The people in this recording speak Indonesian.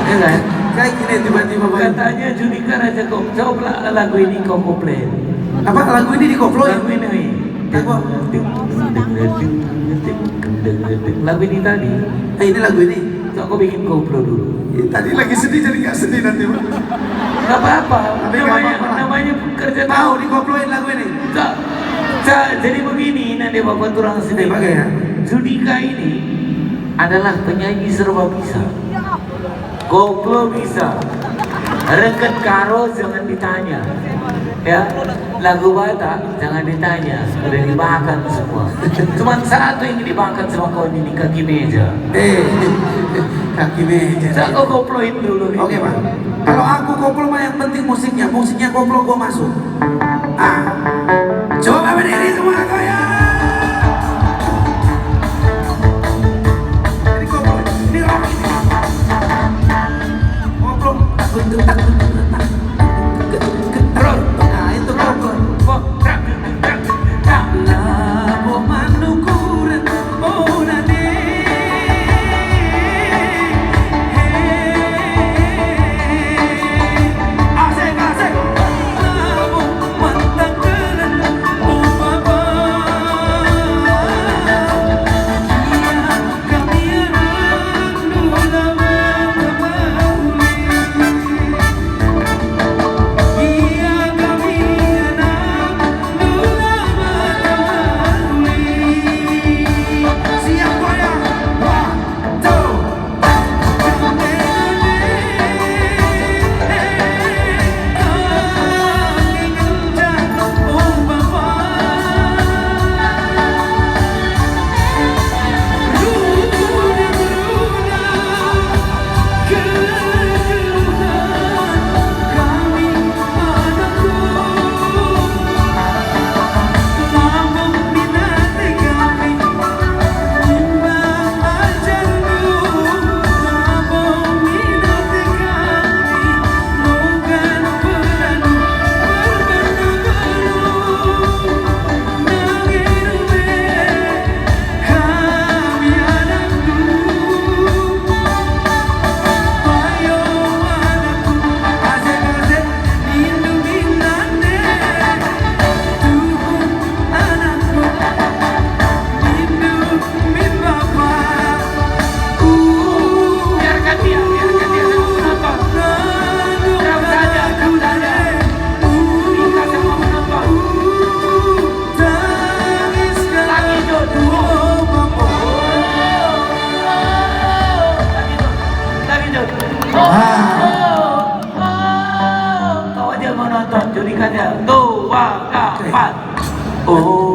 Ya kan? Kayak gini tiba-tiba Katanya Judika Raja Kok. Coba lagu ini kau komplain. apa lagu ini dikoploin? Lagu ini. Lagu apa? Lagu ini tadi. Ini lagu ini. Coba kau bikin koplo dulu. Tadi lagi sedih jadi nggak sedih nanti Pak. Gak apa-apa. Tapi nggak apa-apa. Namanya kerja Tahu dikoploin lagu ini. Jadi begini nanti bapak turang sedih. Pakai ya. Judika ini adalah penyanyi serba bisa. Koplo bisa. Reket karo jangan ditanya. Ya, lagu Batak jangan ditanya, udah dimakan semua. Cuman satu yang dimakan sama kau ini kaki meja. Kaki meja. Saya kau koploin dulu. Oke Pak. Kalau aku koplo mah yang penting musiknya koplo gua masuk. Coba berdiri semua goyang. Ini koplo, ini rock ini. Koplo, nah itu koplo. Labo manukuran, oh nane. Asik, asik. Labo mantangkelan, oh baba. Iya kami anak nula makauli. Iya kami anak nula makauli. Siap goyang, 1, 2. Biarkan dia sama penonton. Diam saja. Judika sama penonton. Lagi Jod. Lagi Jod. Kau aja mau nonton Judika aja. 2, 4. Oh.